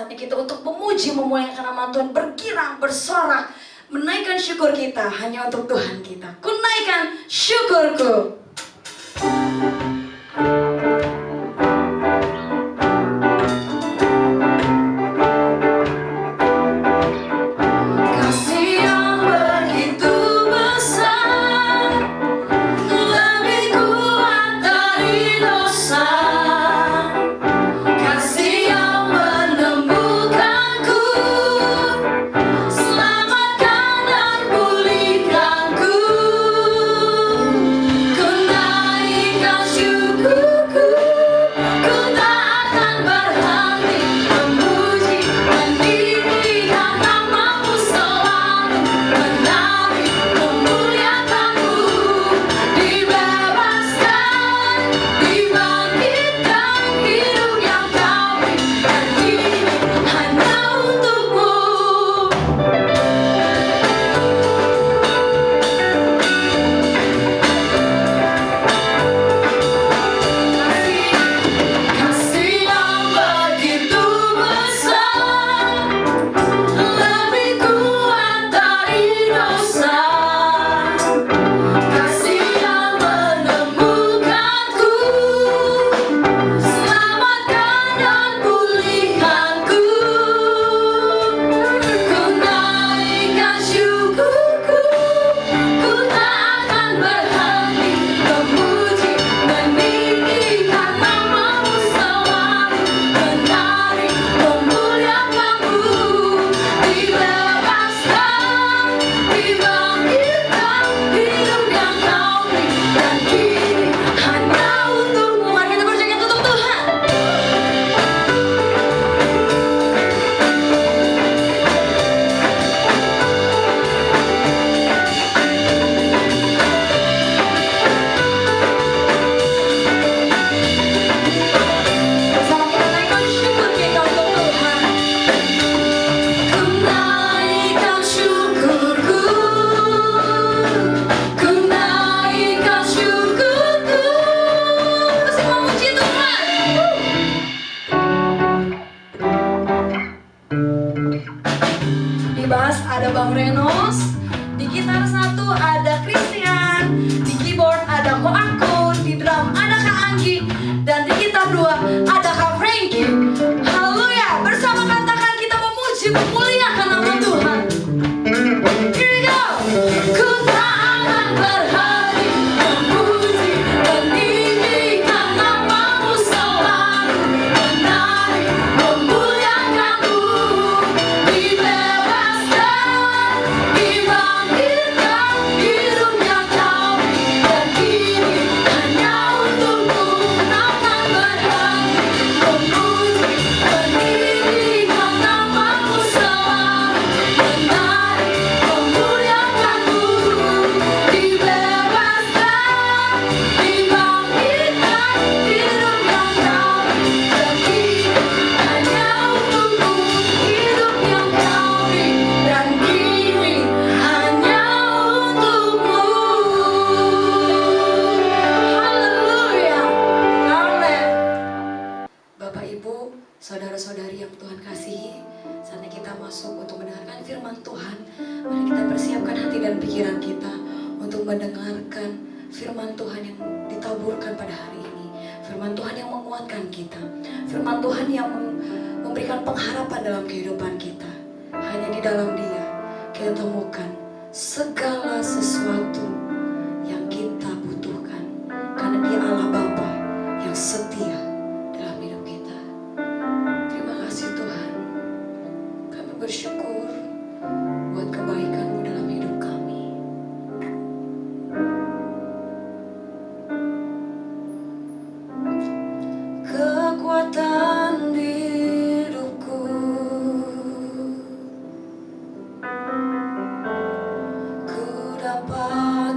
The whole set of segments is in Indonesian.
Saatnya kita untuk memuji, memuliakan nama Tuhan, bergirang, bersorak, menaikkan syukur kita hanya untuk Tuhan kita. Ku naikkan syukurku. Ada Bang Renos, di gitar satu ada Christian, di keyboard ada Ko Aku, di drum ada Kak Anggi, dan di gitar dua ada Kak Frankie. Haleluya, bersama katakan kita memuji, memuliakan nama Tuhan. Here we go. Ku tak akan berhenti memuji, meninggikan namamu selalu, menari, memuliakanmu, dibebaskan, dibangkitkan, hidup yang kau beri, dan kini hanya untukmu. Takkan berhenti memuji, meninggikan namamu selalu, menari, memuliakanmu, dibebaskan, dibangkitkan, hidup yang kau beri, dan kini hanya untukmu. Hidup yang kau beri, dan kini hanya untukmu. Haleluya, amin. Bapak Ibu, saudara-saudari yang Tuhan kasihi, saatnya kita masuk untuk mendengarkan firman Tuhan. Mari kita persiapkan hati dan pikiran kita untuk mendengarkan firman Tuhan yang ditaburkan pada hari ini. Firman Tuhan yang menguatkan kita, firman Tuhan yang memberikan pengharapan dalam kehidupan kita. Hanya di dalam Dia kita temukan segala sesuatu yang kita butuhkan, karena Dia Allah Bapa yang setia dalam hidup kita. Terima kasih Tuhan, kami bersyukur buat kebaikan-Mu dalam hidup kami. Kekuatan di hidupku, ku dapat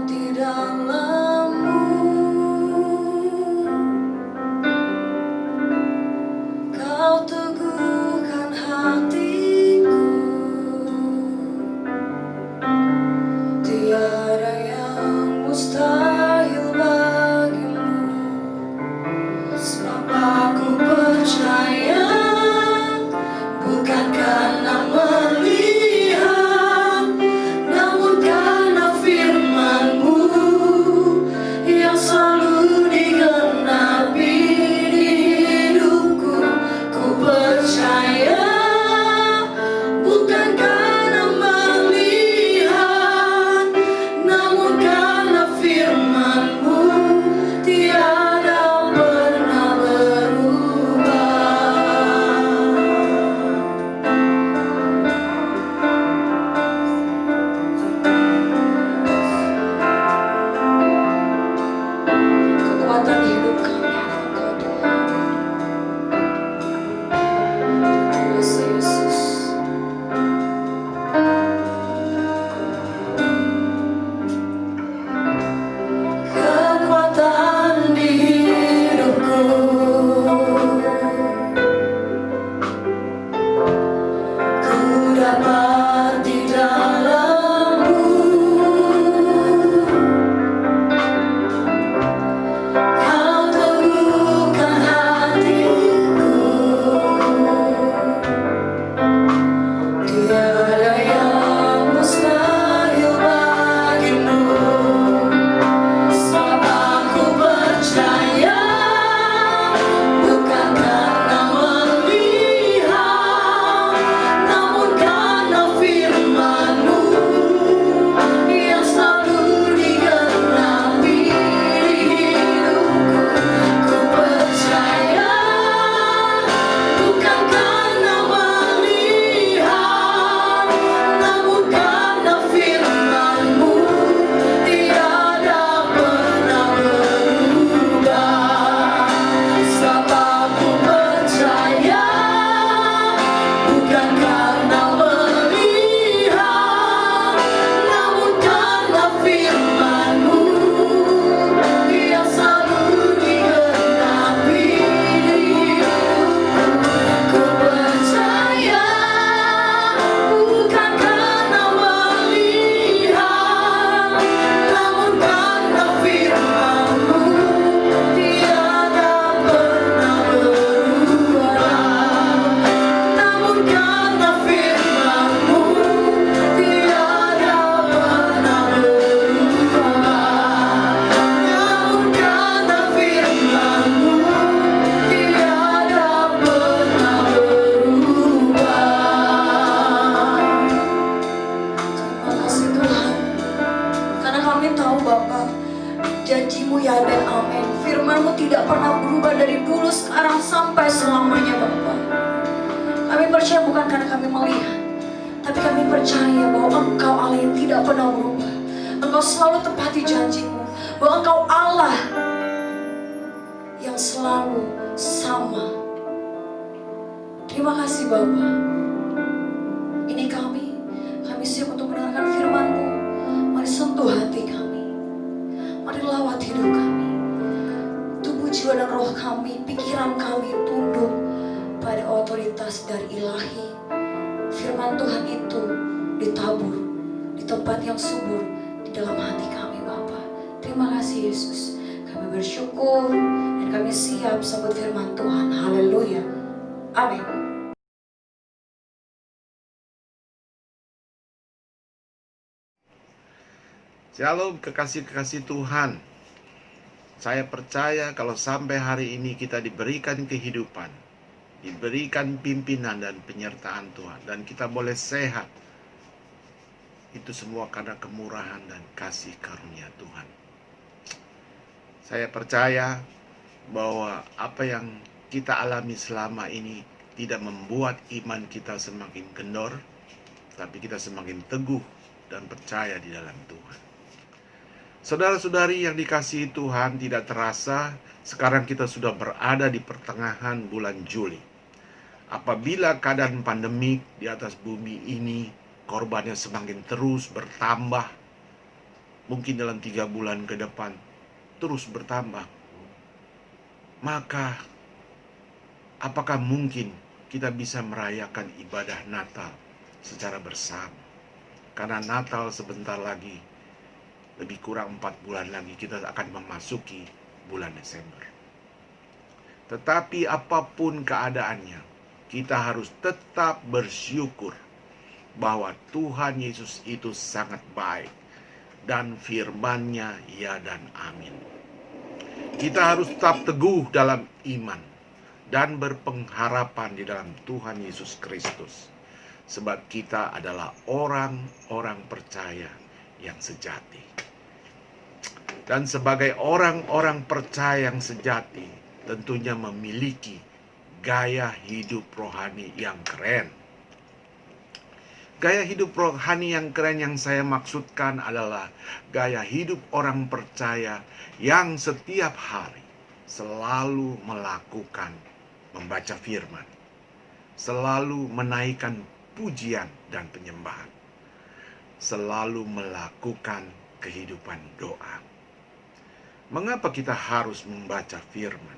Amin. Firman-Mu tidak pernah berubah dari dulu, sekarang, sampai selamanya Bapa. Kami percaya bukan karena kami melihat, tapi kami percaya bahwa Engkau Allah yang tidak pernah berubah. Engkau selalu tepati janji-Mu, bahwa Engkau Allah yang selalu sama. Terima kasih Bapa. Ini kami siap untuk mendengarkan firman-Mu. Mari sentuh hati kami, mari lawat hidup kami. Tubuh, jiwa, dan roh kami, pikiran kami tunduk pada otoritas dari ilahi. Firman Tuhan itu ditabur di tempat yang subur di dalam hati kami Bapa. Terima kasih Yesus. Kami bersyukur dan kami siap sambut firman Tuhan. Haleluya. Amin. Shalom kekasih-kekasih Tuhan. Saya percaya kalau sampai hari ini kita diberikan kehidupan, diberikan pimpinan dan penyertaan Tuhan, dan kita boleh sehat, itu semua karena kemurahan dan kasih karunia Tuhan. Saya percaya bahwa apa yang kita alami selama ini tidak membuat iman kita semakin kendor, tapi kita semakin teguh dan percaya di dalam Tuhan. Saudara-saudari yang dikasihi Tuhan, tidak terasa sekarang kita sudah berada di pertengahan bulan Juli. Apabila keadaan pandemik di atas bumi ini korbannya semakin terus bertambah, mungkin dalam 3 bulan ke depan terus bertambah, maka apakah mungkin kita bisa merayakan ibadah Natal secara bersama? Karena Natal sebentar lagi, lebih kurang 4 bulan lagi kita akan memasuki bulan Desember. Tetapi apapun keadaannya, kita harus tetap bersyukur bahwa Tuhan Yesus itu sangat baik dan firman-Nya ya dan amin. Kita harus tetap teguh dalam iman dan berpengharapan di dalam Tuhan Yesus Kristus, sebab kita adalah orang-orang percaya yang sejati. Dan sebagai orang-orang percaya yang sejati, tentunya memiliki gaya hidup rohani yang keren. Gaya hidup rohani yang keren yang saya maksudkan adalah gaya hidup orang percaya yang setiap hari selalu melakukan membaca firman, selalu menaikkan pujian dan penyembahan, selalu melakukan kehidupan doa. Mengapa kita harus membaca firman?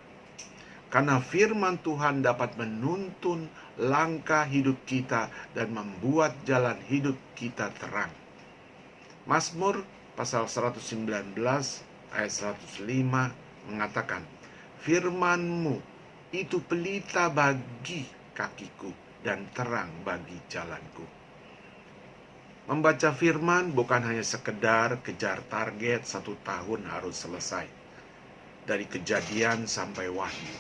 Karena firman Tuhan dapat menuntun langkah hidup kita dan membuat jalan hidup kita terang. Mazmur pasal 119 ayat 105 mengatakan, firman-Mu itu pelita bagi kakiku dan terang bagi jalanku. Membaca firman bukan hanya sekedar kejar target 1 tahun harus selesai, dari Kejadian sampai Wahyu.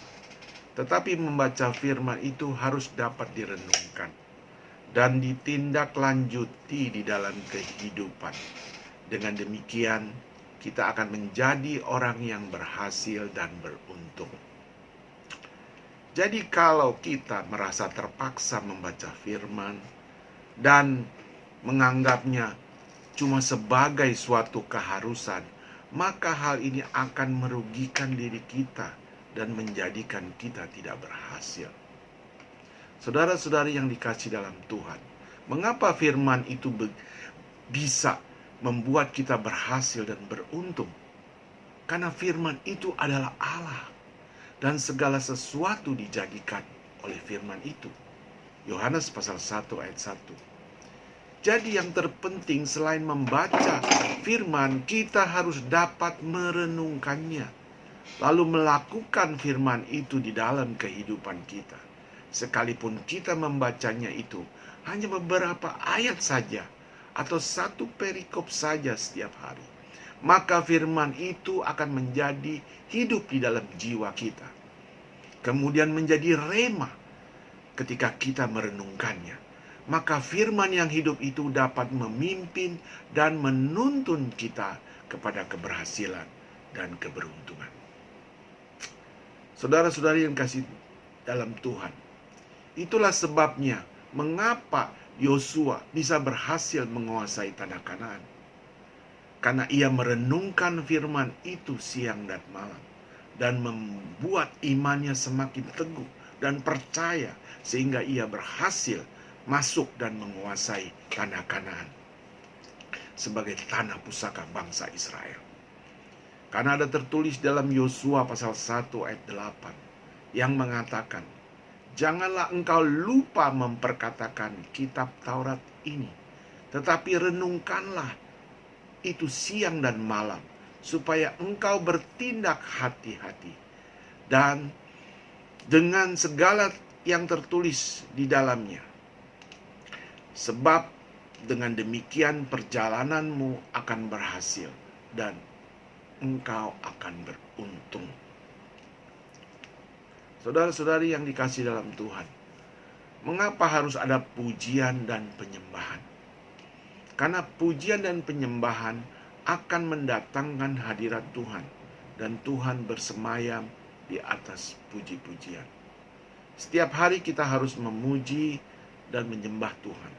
Tetapi membaca firman itu harus dapat direnungkan dan ditindaklanjuti di dalam kehidupan. Dengan demikian, kita akan menjadi orang yang berhasil dan beruntung. Jadi kalau kita merasa terpaksa membaca firman dan menganggapnya cuma sebagai suatu keharusan, maka hal ini akan merugikan diri kita dan menjadikan kita tidak berhasil. Saudara-saudari yang dikasihi dalam Tuhan, mengapa firman itu bisa membuat kita berhasil dan beruntung? Karena firman itu adalah Allah, dan segala sesuatu dijadikan oleh firman itu. Yohanes pasal 1 ayat 1. Jadi yang terpenting selain membaca firman, kita harus dapat merenungkannya, lalu melakukan firman itu di dalam kehidupan kita. Sekalipun kita membacanya itu hanya beberapa ayat saja, atau 1 perikop saja setiap hari, maka firman itu akan menjadi hidup di dalam jiwa kita. Kemudian menjadi rema ketika kita merenungkannya. Maka firman yang hidup itu dapat memimpin dan menuntun kita kepada keberhasilan dan keberuntungan. Saudara-saudari yang kasih dalam Tuhan, itulah sebabnya mengapa Yosua bisa berhasil menguasai tanah Kanaan. Karena ia merenungkan firman itu siang dan malam, dan membuat imannya semakin teguh dan percaya, sehingga ia berhasil masuk dan menguasai tanah Kanaan sebagai tanah pusaka bangsa Israel. Karena ada tertulis dalam Yosua pasal 1 ayat 8 yang mengatakan, janganlah engkau lupa memperkatakan kitab Taurat ini, tetapi renungkanlah itu siang dan malam, supaya engkau bertindak hati-hati dan dengan segala yang tertulis di dalamnya. Sebab dengan demikian perjalananmu akan berhasil dan engkau akan beruntung. Saudara-saudari yang dikasihi dalam Tuhan, mengapa harus ada pujian dan penyembahan? Karena pujian dan penyembahan akan mendatangkan hadirat Tuhan, dan Tuhan bersemayam di atas puji-pujian. Setiap hari kita harus memuji dan menyembah Tuhan.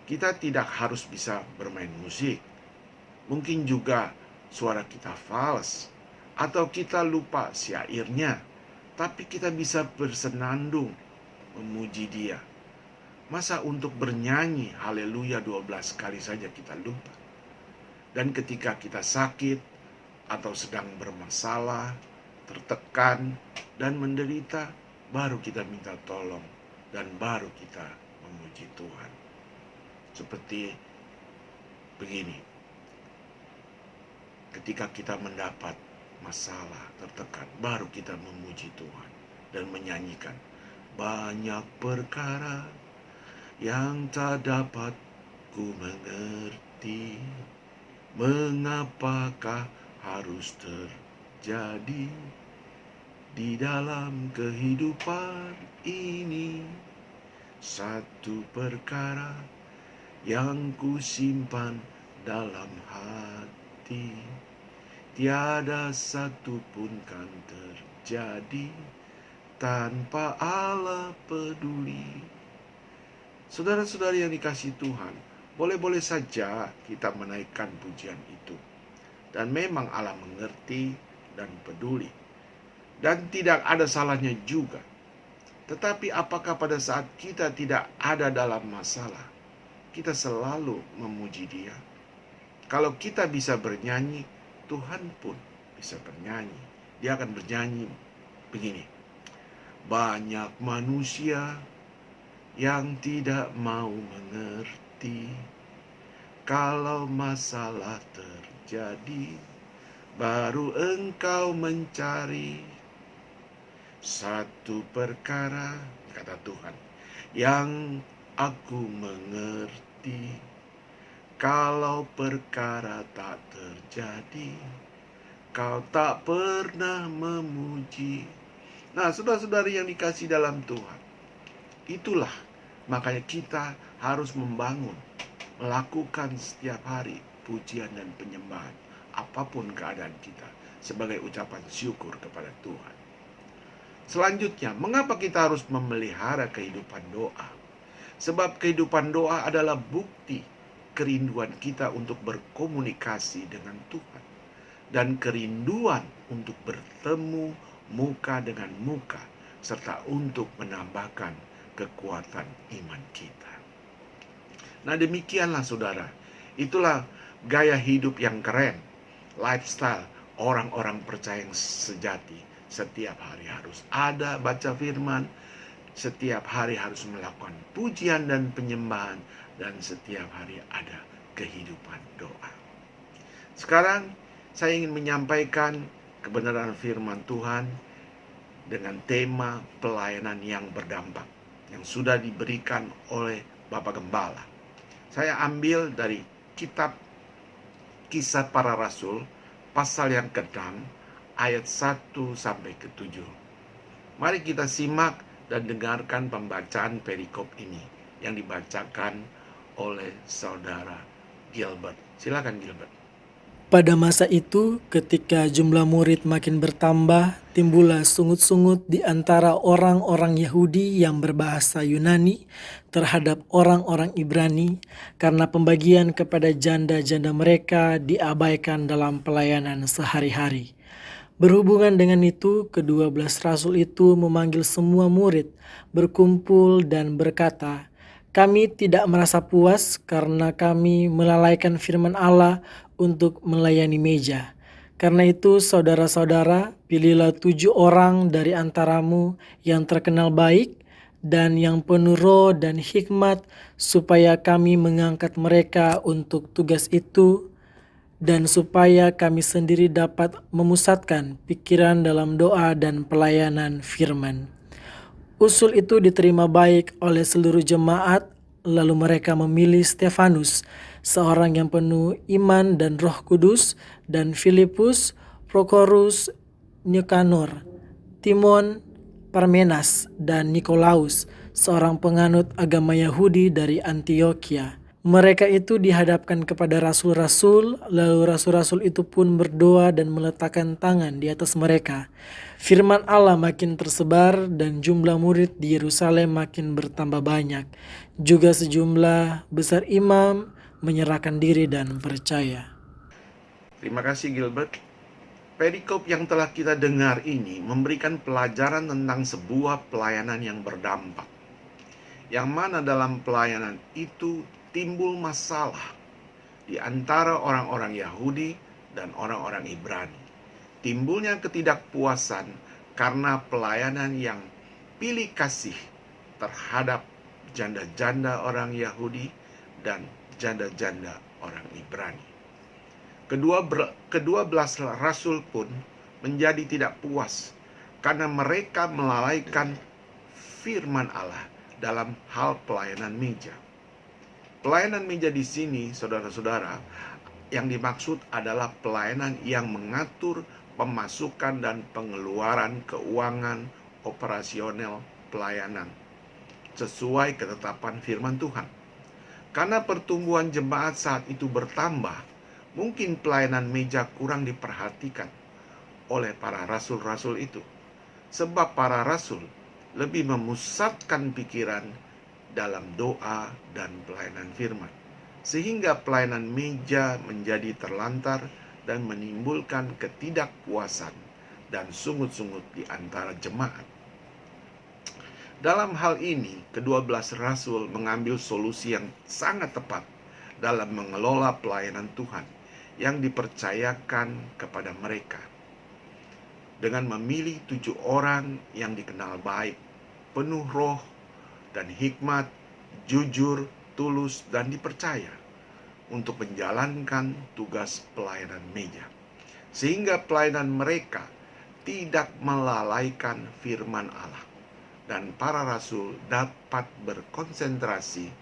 Kita tidak harus bisa bermain musik. Mungkin juga suara kita fals, atau kita lupa syairnya, tapi kita bisa bersenandung memuji Dia. Masa untuk bernyanyi haleluya 12 kali saja kita lupa? Dan ketika kita sakit atau sedang bermasalah, tertekan dan menderita, baru kita minta tolong dan baru kita memuji Tuhan. Seperti begini. Ketika kita mendapat masalah, tertekan, baru kita memuji Tuhan dan menyanyikan, banyak perkara yang tak dapat ku mengerti, mengapakah harus terjadi di dalam kehidupan ini. Satu perkara yang ku simpan dalam hati, tiada satu pun kan terjadi tanpa Allah peduli. Saudara-saudari yang dikasihi Tuhan, boleh-boleh saja kita menaikkan pujian itu. Dan memang Allah mengerti dan peduli. Dan tidak ada salahnya juga. Tetapi apakah pada saat kita tidak ada dalam masalah, kita selalu memuji Dia? Kalau kita bisa bernyanyi, Tuhan pun bisa bernyanyi. Dia akan bernyanyi begini. Banyak manusia yang tidak mau mengerti, kalau masalah terjadi, baru engkau mencari satu perkara, kata Tuhan, yang aku mengerti. Kalau perkara tak terjadi, kau tak pernah memuji. Nah, saudara-saudari yang dikasihi dalam Tuhan, itulah makanya kita harus membangun, melakukan setiap hari pujian dan penyembahan, apapun keadaan kita, sebagai ucapan syukur kepada Tuhan. Selanjutnya, mengapa kita harus memelihara kehidupan doa? Sebab kehidupan doa adalah bukti kerinduan kita untuk berkomunikasi dengan Tuhan, dan kerinduan untuk bertemu muka dengan muka, serta untuk menambahkan kekuatan iman kita. Nah, demikianlah saudara, itulah gaya hidup yang keren, lifestyle orang-orang percaya yang sejati. Setiap hari harus ada baca firman, setiap hari harus melakukan pujian dan penyembahan, dan setiap hari ada kehidupan doa. Sekarang saya ingin menyampaikan kebenaran firman Tuhan dengan tema pelayanan yang berdampak yang sudah diberikan oleh Bapak Gembala. Saya ambil dari kitab Kisah Para Rasul pasal yang ke-6 ayat 1 sampai ke-7. Mari kita simak dan dengarkan pembacaan perikop ini yang dibacakan oleh saudara Gilbert. Silakan Gilbert. Pada masa itu, ketika jumlah murid makin bertambah, timbullah sungut-sungut di antara orang-orang Yahudi yang berbahasa Yunani terhadap orang-orang Ibrani, karena pembagian kepada janda-janda mereka diabaikan dalam pelayanan sehari-hari. Berhubungan dengan itu, ke-12 rasul itu memanggil semua murid, berkumpul dan berkata, "Kami tidak merasa puas karena kami melalaikan firman Allah untuk melayani meja. Karena itu, saudara-saudara, pilihlah 7 orang dari antaramu yang terkenal baik dan yang penuh roh dan hikmat, supaya kami mengangkat mereka untuk tugas itu, dan supaya kami sendiri dapat memusatkan pikiran dalam doa dan pelayanan firman." Usul itu diterima baik oleh seluruh jemaat, lalu mereka memilih Stefanus, seorang yang penuh iman dan Roh Kudus, dan Filipus, Prokorus, Nikanor, Timon, Parmenas, dan Nikolaus, seorang penganut agama Yahudi dari Antioquia. Mereka itu dihadapkan kepada rasul-rasul, lalu rasul-rasul itu pun berdoa dan meletakkan tangan di atas mereka. Firman Allah makin tersebar dan jumlah murid di Yerusalem makin bertambah banyak. Juga sejumlah besar imam menyerahkan diri dan percaya. Terima kasih Gilbert. Perikop yang telah kita dengar ini memberikan pelajaran tentang sebuah pelayanan yang berdampak. Yang mana dalam pelayanan itu timbul masalah di antara orang-orang Yahudi dan orang-orang Ibrani. Timbulnya ketidakpuasan karena pelayanan yang pilih kasih terhadap janda-janda orang Yahudi dan janda-janda orang Ibrani. Kedua belas rasul pun menjadi tidak puas karena mereka melalaikan firman Allah dalam hal pelayanan meja. Pelayanan meja di sini, saudara-saudara, yang dimaksud adalah pelayanan yang mengatur pemasukan dan pengeluaran keuangan operasional pelayanan sesuai ketetapan firman Tuhan. Karena pertumbuhan jemaat saat itu bertambah, mungkin pelayanan meja kurang diperhatikan oleh para rasul-rasul itu. Sebab para rasul lebih memusatkan pikiran dalam doa dan pelayanan firman, sehingga pelayanan meja menjadi terlantar dan menimbulkan ketidakpuasan dan sungut-sungut di antara jemaat. Dalam hal ini, ke-12 rasul mengambil solusi yang sangat tepat dalam mengelola pelayanan Tuhan yang dipercayakan kepada mereka, dengan memilih 7 orang yang dikenal baik, penuh roh dan hikmat, jujur, tulus, dan dipercaya untuk menjalankan tugas pelayanan meja. Sehingga pelayanan mereka tidak melalaikan firman Allah, dan para rasul dapat berkonsentrasi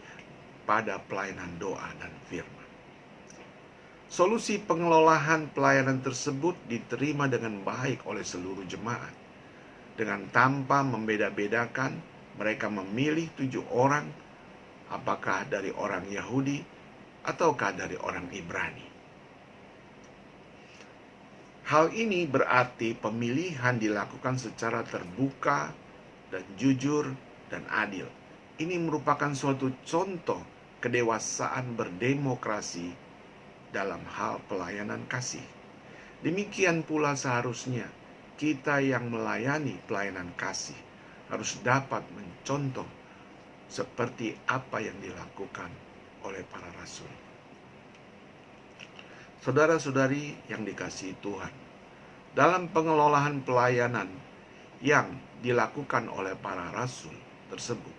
pada pelayanan doa dan firman. Solusi pengelolaan pelayanan tersebut diterima dengan baik oleh seluruh jemaat. Dengan tanpa membeda-bedakan, mereka memilih 7 orang, apakah dari orang Yahudi ataukah dari orang Ibrani. Hal ini berarti pemilihan dilakukan secara terbuka dan jujur dan adil. Ini merupakan suatu contoh kedewasaan berdemokrasi dalam hal pelayanan kasih. Demikian pula seharusnya kita yang melayani pelayanan kasih harus dapat mencontoh seperti apa yang dilakukan oleh para rasul. Saudara-saudari yang dikasihi Tuhan, dalam pengelolaan pelayanan yang dilakukan oleh para rasul tersebut,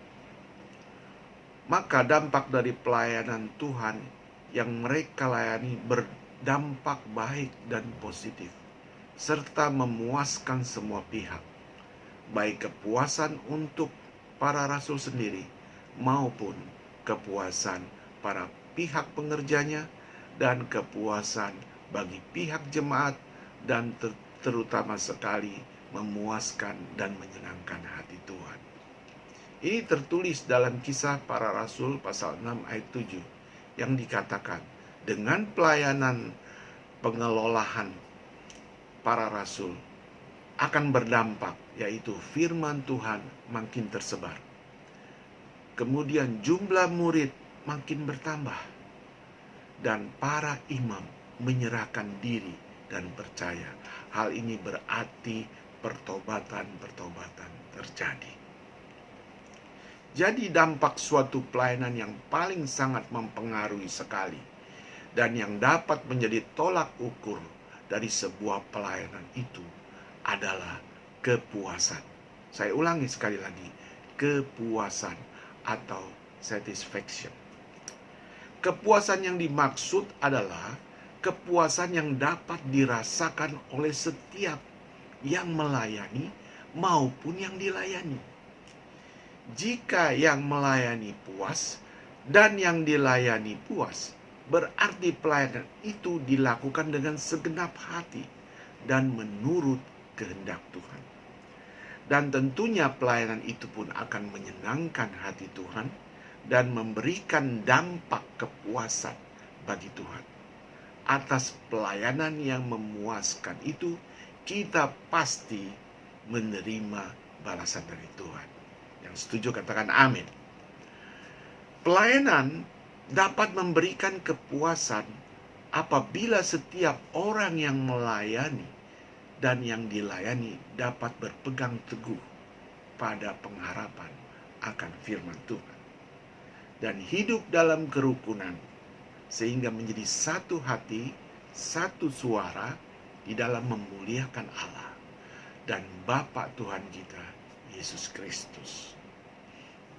maka dampak dari pelayanan Tuhan yang mereka layani berdampak baik dan positif, serta memuaskan semua pihak, baik kepuasan untuk para rasul sendiri maupun kepuasan para pihak pengerjanya dan kepuasan bagi pihak jemaat, dan terutama sekali memuaskan dan menyenangkan hati Tuhan. Ini tertulis dalam Kisah Para Rasul pasal 6 ayat 7 yang dikatakan, dengan pelayanan pengelolaan para rasul akan berdampak, yaitu firman Tuhan makin tersebar. Kemudian jumlah murid makin bertambah, dan para imam menyerahkan diri dan percaya. Hal ini berarti pertobatan terjadi. Jadi dampak suatu pelayanan yang paling sangat mempengaruhi sekali, dan yang dapat menjadi tolak ukur dari sebuah pelayanan itu adalah kepuasan. Saya ulangi sekali lagi, kepuasan atau satisfaction. Kepuasan yang dimaksud adalah kepuasan yang dapat dirasakan oleh setiap yang melayani maupun yang dilayani. Jika yang melayani puas dan yang dilayani puas, berarti pelayanan itu dilakukan dengan segenap hati dan menurut kehendak Tuhan. Dan tentunya pelayanan itu pun akan menyenangkan hati Tuhan dan memberikan dampak kepuasan bagi Tuhan. Atas pelayanan yang memuaskan itu, kita pasti menerima balasan dari Tuhan. Yang setuju katakan amin. Pelayanan dapat memberikan kepuasan apabila setiap orang yang melayani dan yang dilayani dapat berpegang teguh pada pengharapan akan firman Tuhan dan hidup dalam kerukunan, sehingga menjadi satu hati, satu suara di dalam memuliakan Allah dan Bapa Tuhan kita, Yesus Kristus.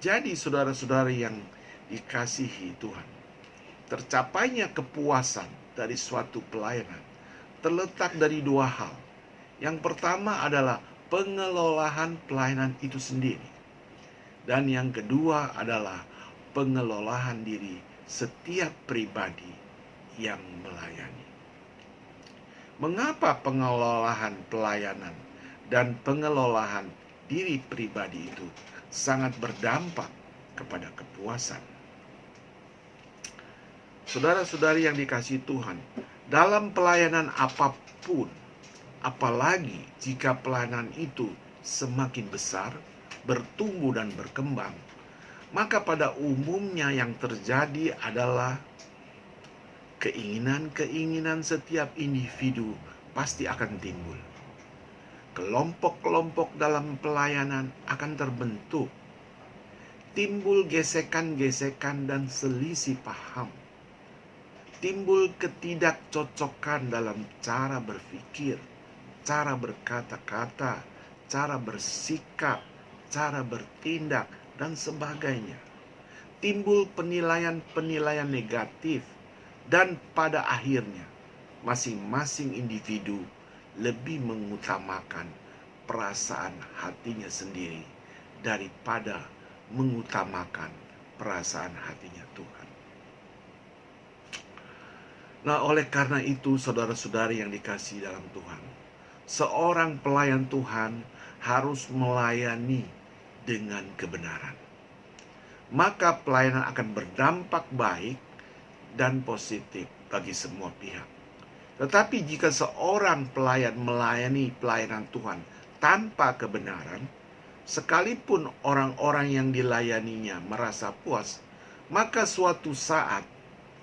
Jadi saudara-saudari yang dikasihi Tuhan, tercapainya kepuasan dari suatu pelayanan terletak dari dua hal. Yang pertama adalah pengelolaan pelayanan itu sendiri. Dan yang kedua adalah pengelolaan diri setiap pribadi yang melayani. Mengapa pengelolaan pelayanan dan pengelolaan diri pribadi itu sangat berdampak kepada kepuasan? Saudara-saudari yang dikasihi Tuhan, dalam pelayanan apapun, apalagi jika pelayanan itu semakin besar, bertumbuh dan berkembang, maka pada umumnya yang terjadi adalah keinginan-keinginan setiap individu pasti akan timbul. Kelompok-kelompok dalam pelayanan akan terbentuk. Timbul gesekan-gesekan dan selisih paham. Timbul ketidakcocokan dalam cara berpikir, cara berkata-kata, cara bersikap, cara bertindak, dan sebagainya. Timbul penilaian-penilaian negatif, dan pada akhirnya masing-masing individu lebih mengutamakan perasaan hatinya sendiri daripada mengutamakan perasaan hatinya Tuhan. Nah, oleh karena itu saudara-saudari yang dikasihi dalam Tuhan, seorang pelayan Tuhan harus melayani dengan kebenaran. Maka pelayanan akan berdampak baik dan positif bagi semua pihak. Tetapi jika seorang pelayan melayani pelayanan Tuhan tanpa kebenaran, sekalipun orang-orang yang dilayaninya merasa puas, maka suatu saat,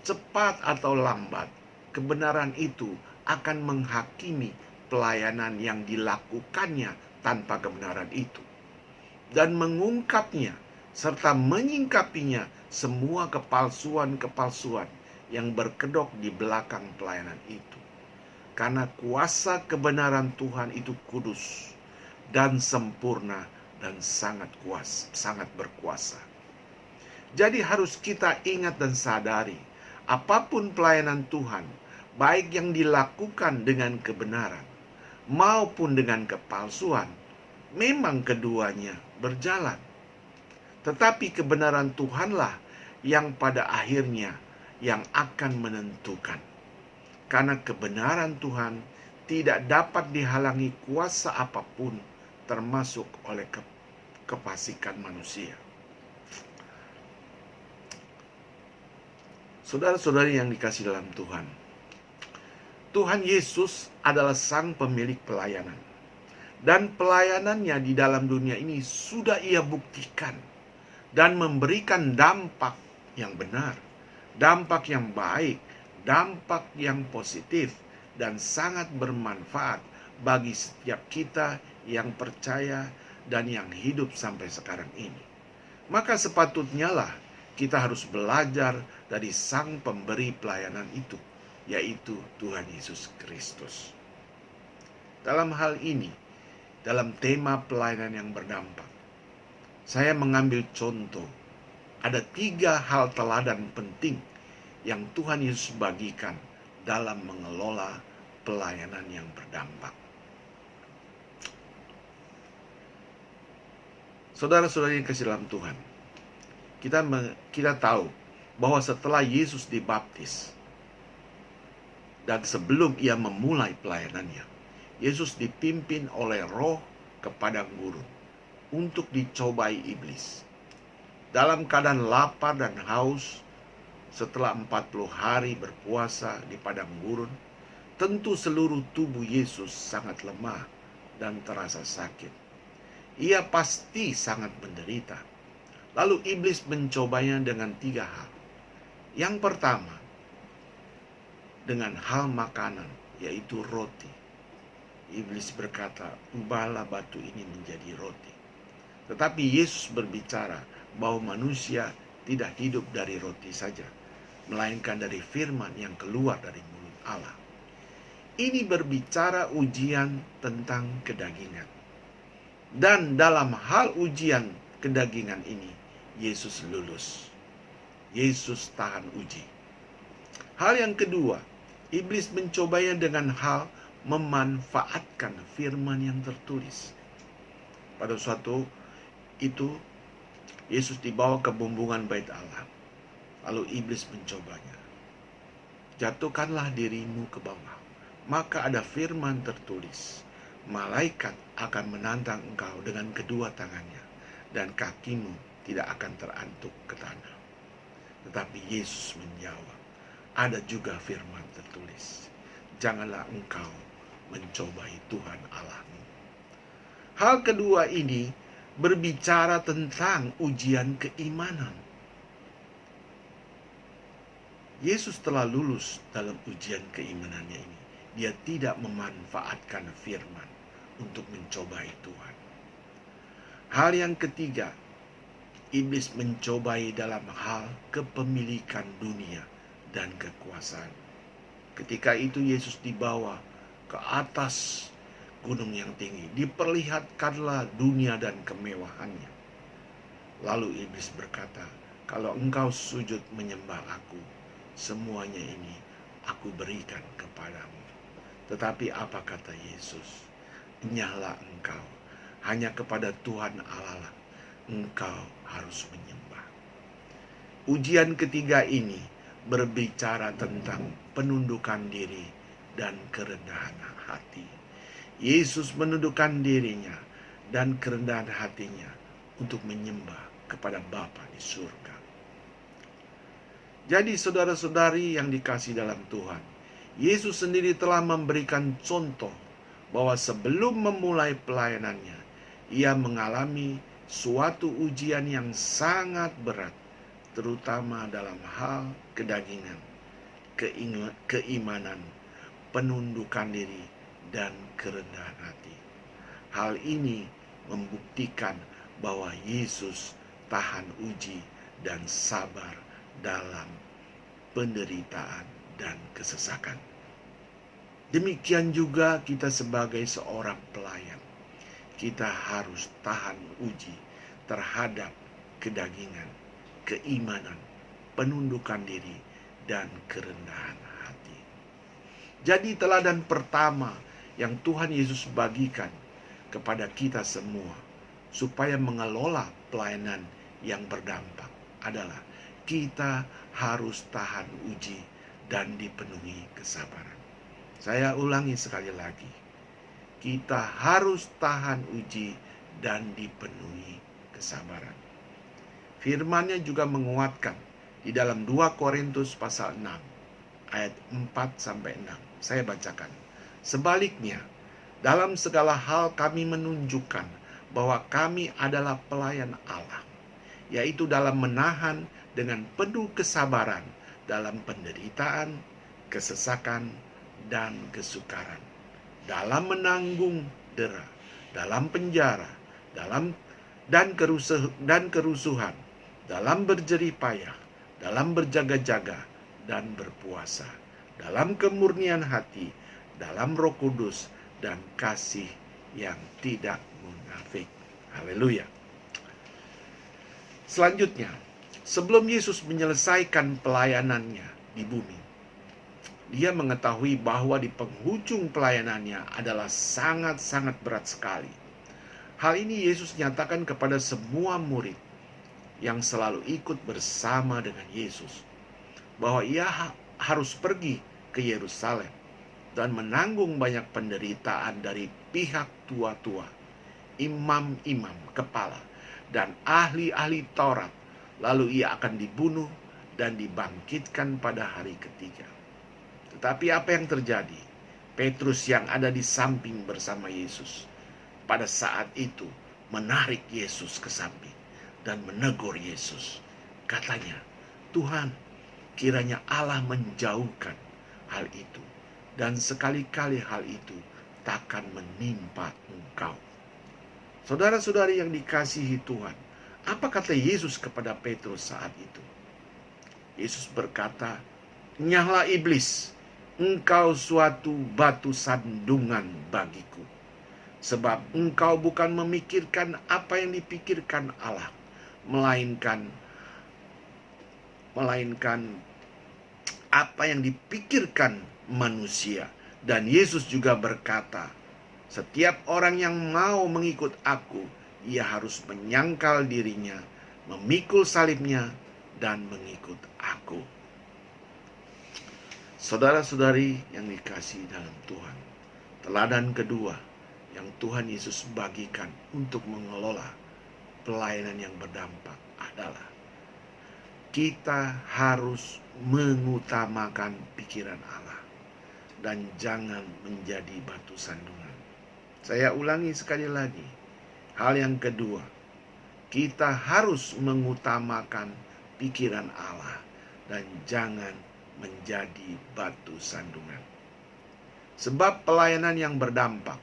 cepat atau lambat, kebenaran itu akan menghakimi pelayanan yang dilakukannya tanpa kebenaran itu, dan mengungkapnya serta menyingkapinya semua kepalsuan-kepalsuan yang berkedok di belakang pelayanan itu. Karena kuasa kebenaran Tuhan itu kudus dan sempurna dan sangat berkuasa. Jadi harus kita ingat dan sadari, apapun pelayanan Tuhan, baik yang dilakukan dengan kebenaran maupun dengan kepalsuan, memang keduanya berjalan. Tetapi kebenaran Tuhanlah yang pada akhirnya yang akan menentukan. Karena kebenaran Tuhan tidak dapat dihalangi kuasa apapun, termasuk oleh kefasikan manusia. Saudara-saudari yang dikasihi dalam Tuhan, Tuhan Yesus adalah sang pemilik pelayanan. Dan pelayanannya di dalam dunia ini sudah ia buktikan dan memberikan dampak yang benar, dampak yang baik, dampak yang positif, dan sangat bermanfaat bagi setiap kita yang percaya dan yang hidup sampai sekarang ini. Maka sepatutnya lah kita harus belajar dari sang pemberi pelayanan itu, yaitu Tuhan Yesus Kristus. Dalam hal ini, dalam tema pelayanan yang berdampak, saya mengambil contoh, ada 3 hal teladan penting yang Tuhan Yesus bagikan dalam mengelola pelayanan yang berdampak. Saudara-saudari yang kasih dalam Tuhan, kita tahu bahwa setelah Yesus dibaptis dan sebelum ia memulai pelayanannya, Yesus dipimpin oleh Roh ke padang gurun untuk dicobai iblis. Dalam keadaan lapar dan haus, setelah 40 hari berpuasa di padang gurun, tentu seluruh tubuh Yesus sangat lemah dan terasa sakit. Ia pasti sangat menderita. Lalu iblis mencobanya dengan 3 hal. Yang pertama, dengan hal makanan, yaitu roti. Iblis berkata, ubahlah batu ini menjadi roti. Tetapi Yesus berbicara bahwa manusia tidak hidup dari roti saja, melainkan dari firman yang keluar dari mulut Allah. Ini berbicara ujian tentang kedagingan. Dan dalam hal ujian kedagingan ini, Yesus lulus. Yesus tahan uji. Hal yang kedua, iblis mencobanya dengan hal memanfaatkan firman yang tertulis. Pada suatu itu, Yesus dibawa ke bumbungan bait Allah. Lalu iblis mencobanya. Jatuhkanlah dirimu ke bawah. Maka ada firman tertulis, malaikat akan menantang engkau dengan kedua tangannya, dan kakimu tidak akan terantuk ke tanah. Tetapi Yesus menjawab, ada juga firman tertulis, janganlah engkau mencobai Tuhan Allahmu. Hal kedua ini berbicara tentang ujian keimanan. Yesus telah lulus dalam ujian keimanannya ini. Dia tidak memanfaatkan firman untuk mencobai Tuhan. Hal yang ketiga, iblis mencobai dalam hal kepemilikan dunia dan kekuasaan. Ketika itu Yesus dibawa ke atas gunung yang tinggi, diperlihatkanlah dunia dan kemewahannya. Lalu iblis berkata, kalau engkau sujud menyembah aku, semuanya ini aku berikan kepadamu. Tetapi apa kata Yesus? Enyahlah engkau, hanya kepada Tuhan Allah lah engkau harus menyembah. Ujian ketiga ini berbicara tentang penundukan diri dan kerendahan hati. Yesus menundukkan dirinya dan kerendahan hatinya untuk menyembah kepada Bapa di surga. Jadi saudara-saudari yang dikasihi dalam Tuhan, Yesus sendiri telah memberikan contoh bahwa sebelum memulai pelayanannya, ia mengalami suatu ujian yang sangat berat, terutama dalam hal kedagingan, keimanan, penundukan diri, dan kerendahan hati. Hal ini membuktikan bahwa Yesus tahan uji dan sabar dalam penderitaan dan kesesakan. Demikian juga kita sebagai seorang pelayan. Kita harus tahan uji terhadap kedagingan, keimanan, penundukan diri, dan kerendahan hati. Jadi teladan pertama yang Tuhan Yesus bagikan kepada kita semua supaya mengelola pelayanan yang berdampak adalah kita harus tahan uji dan dipenuhi kesabaran. Saya ulangi sekali lagi. Kita harus tahan uji dan dipenuhi kesabaran. Firman-Nya juga menguatkan di dalam 2 Korintus pasal 6 ayat 4-6. Saya bacakan. Sebaliknya, dalam segala hal kami menunjukkan bahwa kami adalah pelayan Allah, yaitu dalam menahan dengan penuh kesabaran dalam penderitaan, kesesakan, dan kesukaran, dalam menanggung dera, dalam penjara, dan kerusuhan, dalam berjerih payah, dalam berjaga-jaga dan berpuasa, dalam kemurnian hati, dalam Roh Kudus dan kasih yang tidak munafik. Haleluya. Selanjutnya, sebelum Yesus menyelesaikan pelayanannya di bumi, dia mengetahui bahwa di penghujung pelayanannya adalah sangat-sangat berat sekali. Hal ini Yesus nyatakan kepada semua murid yang selalu ikut bersama dengan Yesus, bahwa ia harus pergi ke Yerusalem dan menanggung banyak penderitaan dari pihak tua-tua, imam-imam kepala, dan ahli-ahli Taurat. Lalu ia akan dibunuh dan dibangkitkan pada hari ketiga. Tetapi apa yang terjadi? Petrus yang ada di samping bersama Yesus pada saat itu menarik Yesus ke samping dan menegur Yesus. Katanya, "Tuhan, kiranya Allah menjauhkan hal itu, dan sekali-kali hal itu takkan menimpa engkau." Saudara-saudari yang dikasihi Tuhan, apa kata Yesus kepada Petrus saat itu? Yesus berkata, "Nyahlah iblis, engkau suatu batu sandungan bagiku. Sebab engkau bukan memikirkan apa yang dipikirkan Allah, melainkan apa yang dipikirkan manusia." Dan Yesus juga berkata, "Setiap orang yang mau mengikut aku, ia harus menyangkal dirinya, memikul salibnya, dan mengikut aku." Saudara-saudari yang dikasihi dalam Tuhan, teladan kedua yang Tuhan Yesus bagikan untuk mengelola pelayanan yang berdampak adalah kita harus mengutamakan pikiran Allah dan jangan menjadi batu sandungan. Saya ulangi sekali lagi. Hal yang kedua, kita harus mengutamakan pikiran Allah dan jangan menjadi batu sandungan. Sebab pelayanan yang berdampak,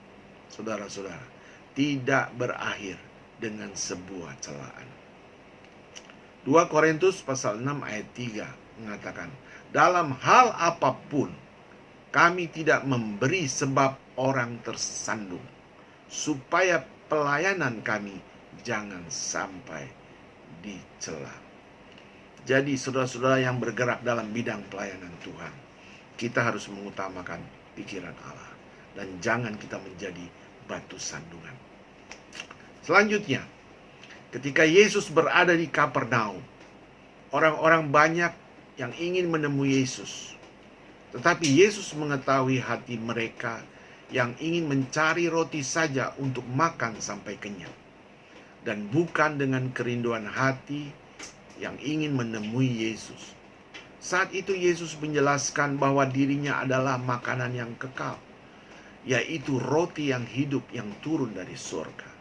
saudara-saudara, tidak berakhir dengan sebuah celaan. 2 Korintus pasal 6 ayat 3 mengatakan, "Dalam hal apapun kami tidak memberi sebab orang tersandung, supaya pelayanan kami jangan sampai dicela." Jadi saudara-saudara yang bergerak dalam bidang pelayanan Tuhan, kita harus mengutamakan pikiran Allah dan jangan kita menjadi batu sandungan. Selanjutnya, ketika Yesus berada di Kapernaum, orang-orang banyak yang ingin menemui Yesus. Tetapi Yesus mengetahui hati mereka yang ingin mencari roti saja untuk makan sampai kenyang, dan bukan dengan kerinduan hati yang ingin menemui Yesus. Saat itu Yesus menjelaskan bahwa dirinya adalah makanan yang kekal, yaitu roti yang hidup yang turun dari surga.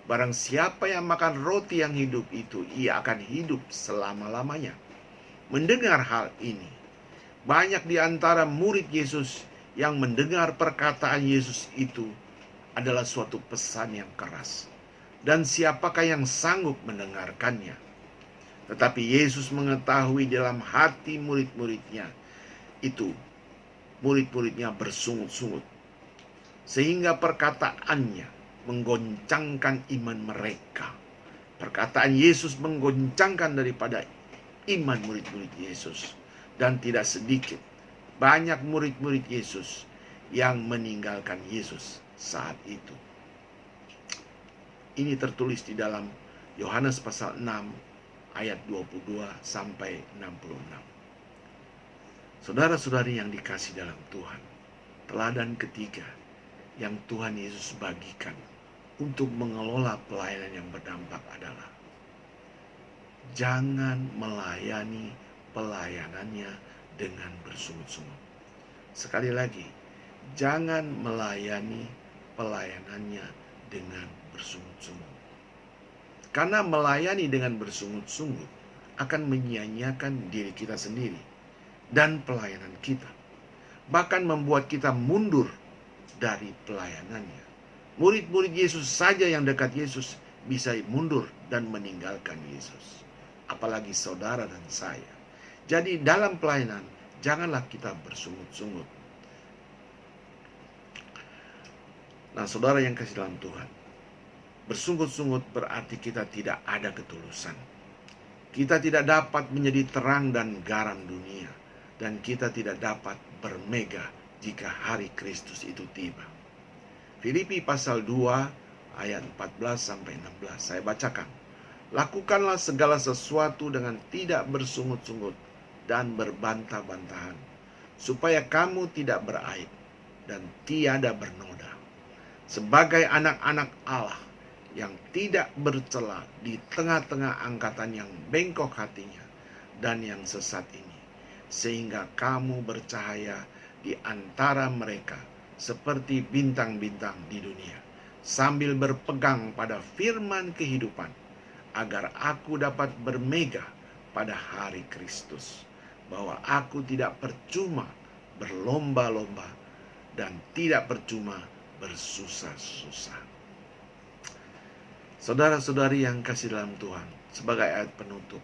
Barang siapa yang makan roti yang hidup itu, ia akan hidup selama-lamanya. Mendengar hal ini, banyak di antara murid Yesus yang mendengar perkataan Yesus itu adalah suatu pesan yang keras. Dan siapakah yang sanggup mendengarkannya? Tetapi Yesus mengetahui dalam hati murid-muridnya itu, murid-muridnya bersungut-sungut, sehingga perkataannya menggoncangkan iman mereka. Perkataan Yesus menggoncangkan daripada iman murid-murid Yesus. Dan tidak sedikit, banyak murid-murid Yesus yang meninggalkan Yesus saat itu. Ini tertulis di dalam Yohanes pasal 6 ayat 22 sampai 66. Saudara-saudari yang dikasih dalam Tuhan, teladan ketiga yang Tuhan Yesus bagikan untuk mengelola pelayanan yang berdampak adalah jangan melayani pelayanannya dengan bersungut-sungut. Sekali lagi, jangan melayani pelayanannya dengan bersungut-sungut. Karena melayani dengan bersungut-sungut akan menyia-nyiakan diri kita sendiri dan pelayanan kita. Bahkan membuat kita mundur dari pelayanannya. Murid-murid Yesus saja yang dekat Yesus bisa mundur dan meninggalkan Yesus. Apalagi saudara dan saya. Jadi dalam pelayanan, janganlah kita bersungut-sungut. Nah, saudara yang kasih dalam Tuhan, bersungut-sungut berarti kita tidak ada ketulusan. Kita tidak dapat menjadi terang dan garam dunia. Dan kita tidak dapat bermega jika hari Kristus itu tiba. Filipi pasal 2 ayat 14-16. Saya bacakan. Lakukanlah segala sesuatu dengan tidak bersungut-sungut dan berbantah-bantahan, supaya kamu tidak beraib dan tiada bernoda, sebagai anak-anak Allah yang tidak bercela di tengah-tengah angkatan yang bengkok hatinya dan yang sesat ini, sehingga kamu bercahaya di antara mereka seperti bintang-bintang di dunia, sambil berpegang pada firman kehidupan, agar aku dapat bermega pada hari Kristus, bahwa aku tidak percuma berlomba-lomba dan tidak percuma bersusah-susah. Saudara-saudari yang kasih dalam Tuhan, sebagai ayat penutup,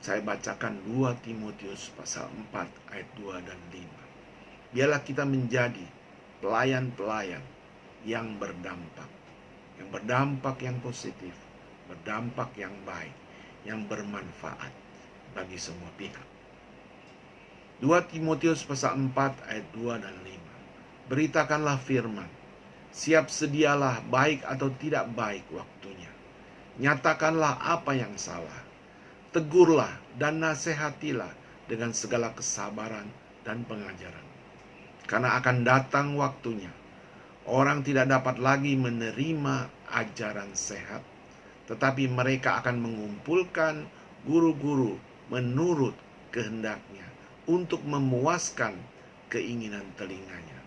saya bacakan 2 Timotius pasal 4 ayat 2 dan 5. Biarlah kita menjadi pelayan-pelayan yang berdampak yang positif, berdampak yang baik, yang bermanfaat bagi semua pihak. 2 Timotius pasal 4 ayat 2 dan 5. Beritakanlah firman, siap sedialah baik atau tidak baik waktunya. Nyatakanlah apa yang salah. Tegurlah dan nasihatilah dengan segala kesabaran dan pengajaran. Karena akan datang waktunya, orang tidak dapat lagi menerima ajaran sehat, tetapi mereka akan mengumpulkan guru-guru menurut kehendaknya untuk memuaskan keinginan telinganya.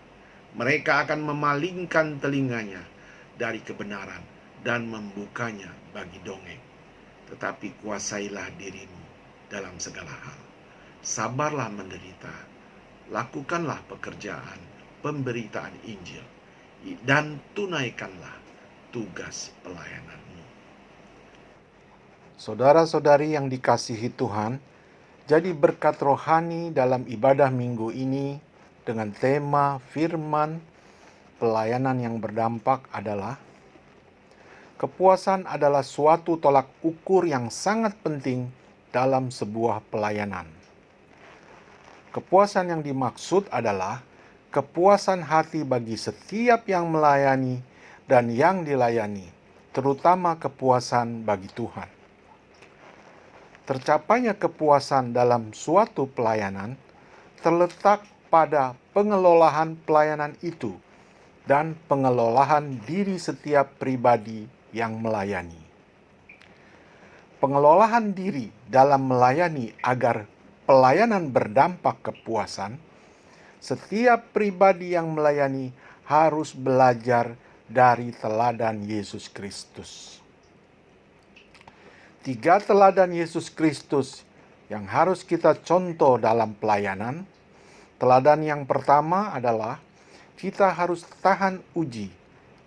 Mereka akan memalingkan telinganya dari kebenaran dan membukanya bagi dongeng. Tetapi kuasailah dirimu dalam segala hal. Sabarlah menderita. Lakukanlah pekerjaan pemberitaan Injil. Dan tunaikanlah tugas pelayananmu. Saudara-saudari yang dikasihi Tuhan, jadi berkat rohani dalam ibadah minggu ini dengan tema firman pelayanan yang berdampak adalah kepuasan adalah suatu tolak ukur yang sangat penting dalam sebuah pelayanan. Kepuasan yang dimaksud adalah kepuasan hati bagi setiap yang melayani dan yang dilayani, terutama kepuasan bagi Tuhan. Tercapainya kepuasan dalam suatu pelayanan terletak pada pengelolaan pelayanan itu dan pengelolaan diri setiap pribadi yang melayani. Pengelolaan diri dalam melayani agar pelayanan berdampak kepuasan, setiap pribadi yang melayani harus belajar dari teladan Yesus Kristus. 3 teladan Yesus Kristus yang harus kita contoh dalam pelayanan. Teladan yang pertama adalah kita harus tahan uji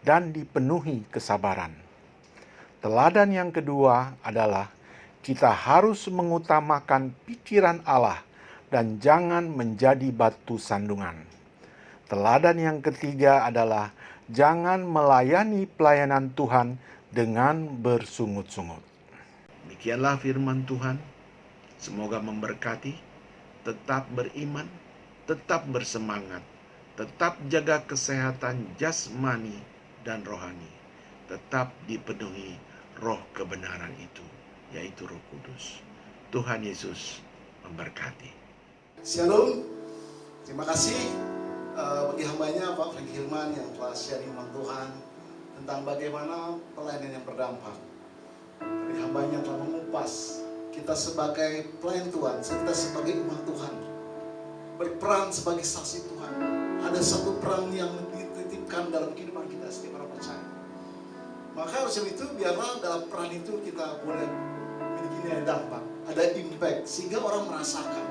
dan dipenuhi kesabaran. Teladan yang kedua adalah kita harus mengutamakan pikiran Allah dan jangan menjadi batu sandungan. Teladan yang ketiga adalah jangan melayani pelayanan Tuhan dengan bersungut-sungut. Demikianlah firman Tuhan. Semoga memberkati. Tetap beriman, tetap bersemangat, tetap jaga kesehatan jasmani dan rohani, tetap dipenuhi roh kebenaran itu, yaitu Roh Kudus. Tuhan Yesus memberkati. Shalom, terima kasih bagi hambanya Pak Frank Hilman yang telah sharing firman Tuhan tentang bagaimana pelayanan yang berdampak. Tadi hambanya telah mengupas kita sebagai pelayan Tuhan, kita sebagai umat Tuhan berperan sebagai saksi Tuhan. Ada satu peran yang dititipkan dalam kehidupan kita setiap orang percaya. Maka oleh sebab itu biarlah dalam peran itu kita boleh memiliki nilai dampak, ada impact, sehingga orang merasakan.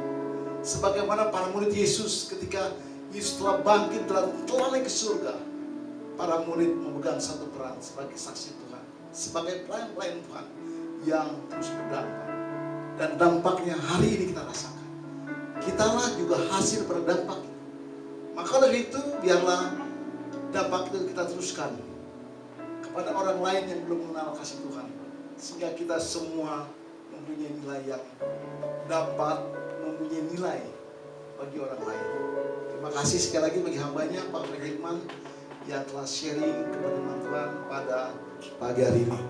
Sebagaimana para murid Yesus ketika Yesus telah bangkit telah naik ke surga, para murid memegang satu peran sebagai saksi Tuhan, sebagai pelayan-pelayan Tuhan yang terus berdampak. Dan dampaknya hari ini kita rasakan. Kitalah juga hasil pada dampak itu. Maka dari itu biarlah dampak itu kita teruskan kepada orang lain yang belum mengenal kasih Tuhan, sehingga kita semua mempunyai nilai yang dapat mempunyai nilai bagi orang lain. Terima kasih sekali lagi bagi hambanya Pak Frank Hilman yang telah sharing kepada Tuhan pada pagi hari ini.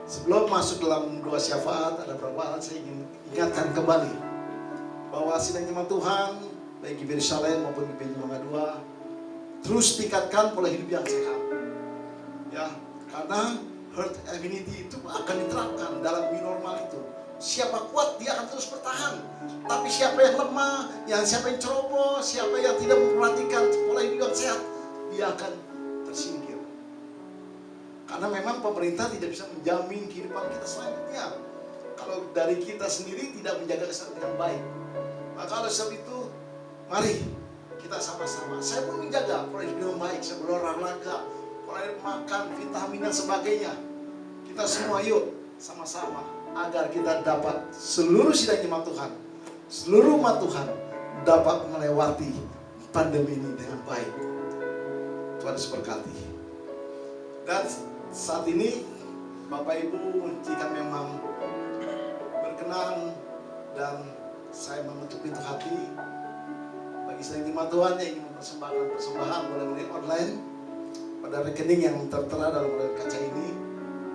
Sebelum masuk dalam doa syafaat, ada beberapa hal saya ingin ingatkan kembali bahwa sidang jemaat Tuhan baik di Yerusalem maupun di Mangga 2 terus tingkatkan pola hidup yang sehat. Ya, karena herd immunity itu akan diterapkan dalam new normal itu. Siapa kuat dia akan terus bertahan. Tapi siapa yang lemah, siapa yang ceroboh, siapa yang tidak memperhatikan pola hidup yang sehat, dia akan tersingkir. Karena memang pemerintah tidak bisa menjamin kehidupan kita selanjutnya kalau dari kita sendiri tidak menjaga kesehatan yang baik. Maka oleh sebab itu, mari kita sama-sama. Saya pun menjaga pola hidup yang baik, saya berolahraga, pola hidup makan, vitamin dan sebagainya. Kita semua yuk sama-sama agar kita dapat seluruh sidang jemaat Tuhan, seluruh umat Tuhan dapat melewati pandemi ini dengan baik. Tuhan Yesus berkati. Dan saat ini Bapak Ibu, jika memang berkenan dan saya menutup pintu hati bagi sidang jemaat Tuhan yang ingin mempersembahkan persembahan melalui online pada rekening yang tertera dalam layar kaca ini,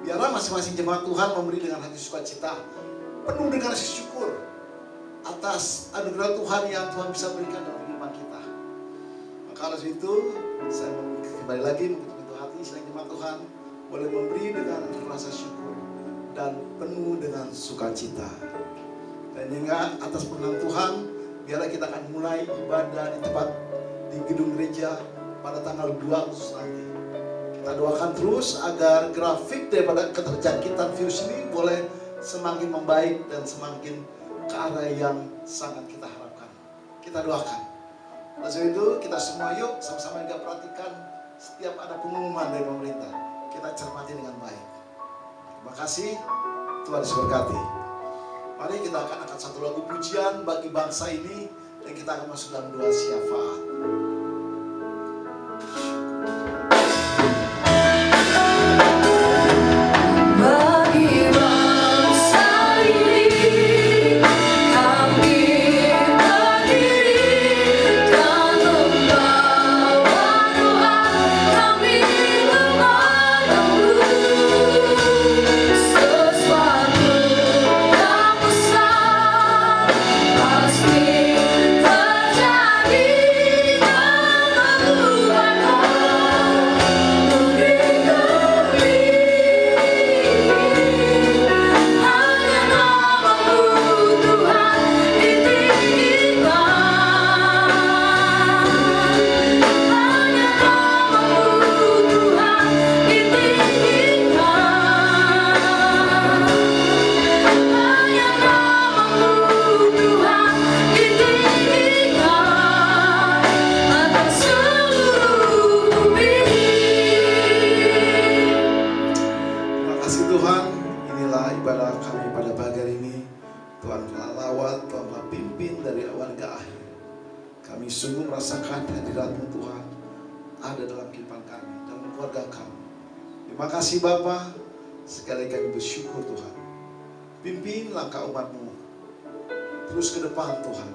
biarlah masing-masing jemaat Tuhan memberi dengan hati sukacita, penuh dengan rasa syukur atas anugerah Tuhan yang Tuhan bisa berikan dalam kehidupan kita. Maka oleh itu, saya kembali lagi menutup pintu hati sidang jemaat Tuhan boleh memberi dengan rasa syukur dan penuh dengan sukacita. Dan hingga atas perkenan Tuhan, biarlah kita akan mulai ibadah di tempat di gedung gereja pada tanggal 2 Agustus nanti. Kita doakan terus agar grafik daripada keterjangkitan virus ini boleh semakin membaik dan semakin ke arah yang sangat kita harapkan. Kita doakan. Oleh sebab itu kita semua yuk sama-sama juga perhatikan setiap ada pengumuman dari pemerintah. Kita cermati dengan baik. Terima kasih, Tuhan Yesus berkati. Mari kita akan angkat satu lagu pujian bagi bangsa ini dan kita akan masuk dalam doa syafaat. Terima kasih Bapa, sekali lagi kami bersyukur Tuhan. Pimpin langkah umat-Mu terus ke depan Tuhan,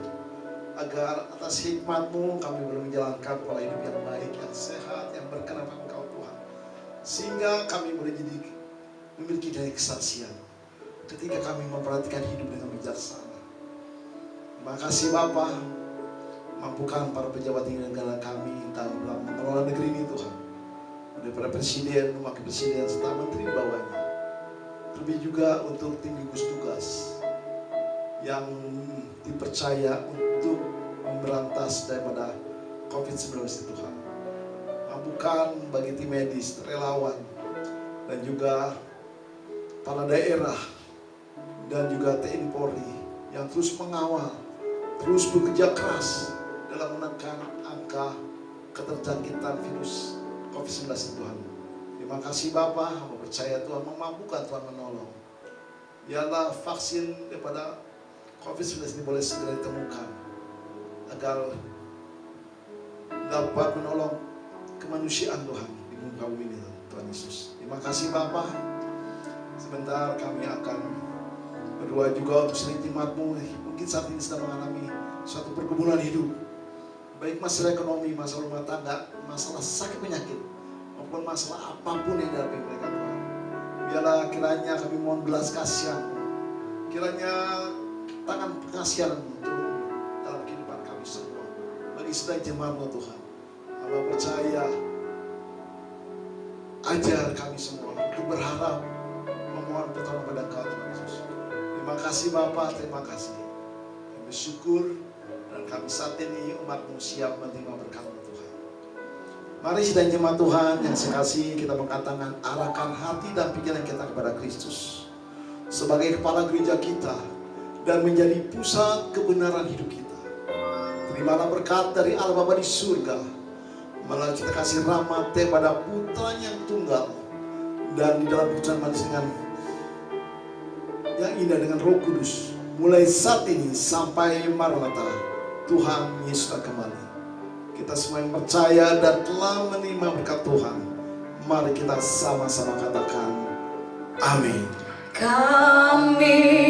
agar atas hikmat-Mu kami boleh menjalankan pola hidup yang baik, yang sehat, yang berkenan Engkau Tuhan. Sehingga kami boleh memiliki daya kesaksian ketika kami memperhatikan hidup dengan bijaksana. Terima kasih Bapa, mampukan para pejabat tinggi negara kami dalam mengelola negeri ini Tuhan. Daripada presiden, wakil presiden, serta menteri bawahnya. Terlebih juga untuk tim gugus tugas yang dipercaya untuk memberantas daripada COVID-19 Tuhan. Mampukan bagi tim medis, relawan, dan juga kepala daerah, dan juga TNI Polri yang terus mengawal, terus bekerja keras dalam menekan angka keterjangkitan virus COVID-19 Tuhan. Terima kasih Bapa, hamba percaya Tuhan memampukan, Tuhan menolong. Biarlah vaksin daripada COVID-19 ini boleh segera ditemukan, agar dapat menolong kemanusiaan Tuhan di muka bumi ini, Tuhan Yesus. Terima kasih Bapa. Sebentar kami akan berdoa juga untuk seluruh jemaat-Mu. Mungkin saat ini sedang mengalami suatu pergumulan hidup, baik masalah ekonomi, masalah rumah tangga, masalah sakit penyakit, maupun masalah apapun yang dihadapi mereka Tuhan. Biarlah kiranya kami mohon belas kasihan, kiranya tangan pengasihan-Mu turun dalam kehidupan kami semua. Bagi sedang jemaat-Mu Tuhan, hamba percaya, ajar kami semua untuk berharap, memohon pertolongan pada Engkau Tuhan Yesus. Terima kasih Bapa, terima kasih. Kami bersyukur dan kami saat ini umat-Mu siap menerima berkat-Mu Tuhan. Mari sidang jemaat Tuhan yang saya kasih, kita mengatakan arahkan hati dan pikiran kita kepada Kristus sebagai kepala gereja kita dan menjadi pusat kebenaran hidup kita. Terimalah berkat dari Allah Bapa di surga, malah kita kasih rahmat pada putranya yang tunggal, dan di dalam putusan manis dengan yang indah dengan Roh Kudus, mulai saat ini sampai Maranatha, Tuhan Yesus akan kembali. Kita semua yang percaya dan telah menerima berkat Tuhan, mari kita sama-sama katakan amin. Kami